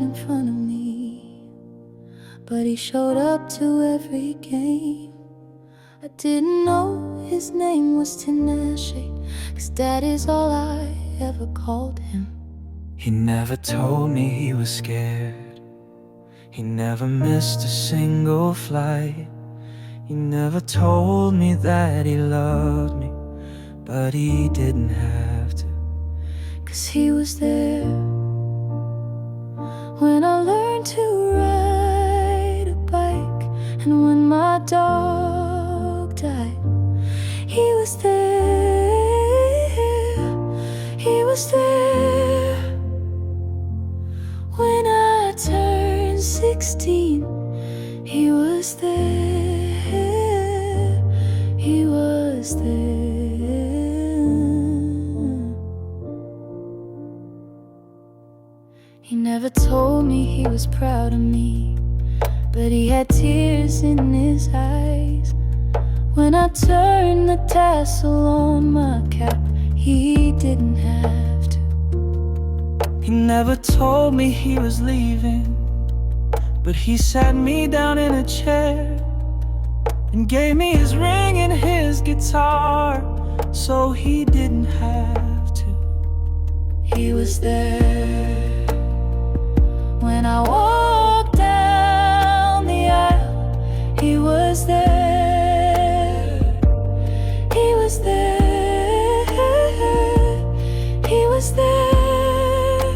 right in front of me, but he showed up to every game. I didn't know his name was Tinashe, 'cause that is all I ever called him. He never told me he was scared. He never missed a single flight. He never told me that he loved me, but he didn't have to. 'Cause he was there when I learned to ride a bike, and when my dog died. He was there, he was there. When I turned 16, he was there, he was there. He never told me he was proud of me, but he had tears in his eyes. When I turned the tassel on my cap, he didn't have to. He never told me he was leaving, but he sat me down in a chair and gave me his ring and his guitar, so he didn't have to. He was there when I walked down the aisle. He was there, he was there, he was there.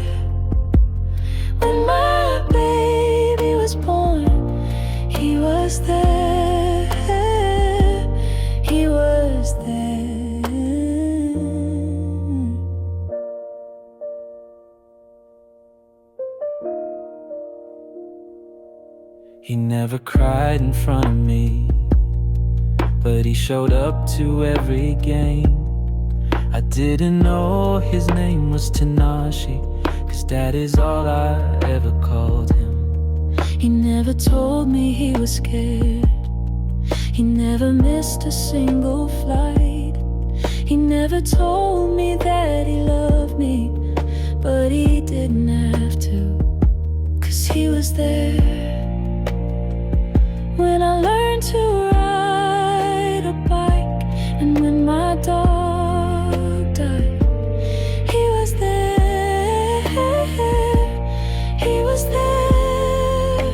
When my baby was born, he was there, he was there. He never cried in front of me, but he showed up to every game. I didn't know his name was Tinashe, 'cause that is all I ever called him. He never told me he was scared. He never missed a single flight. He never told me that he loved me, but he didn't have to. 'Cause he was there when I learned to ride a bike, and when my dog died. He was there, he was there.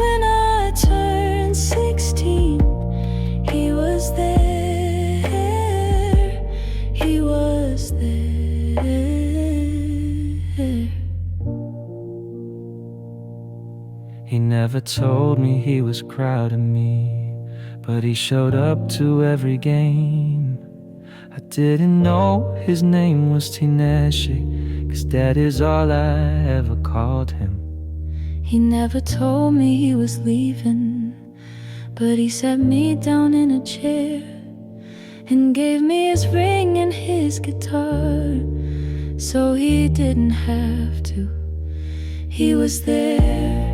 When I turned 16, he was there, he was there. He never told me he was proud of me, but he showed up to every game. I didn't know his name was Tinashe, 'cause that is all I ever called him. He never told me he was leaving, but he sat me down in a chair and gave me his ring and his guitar, so he didn't have to. He was there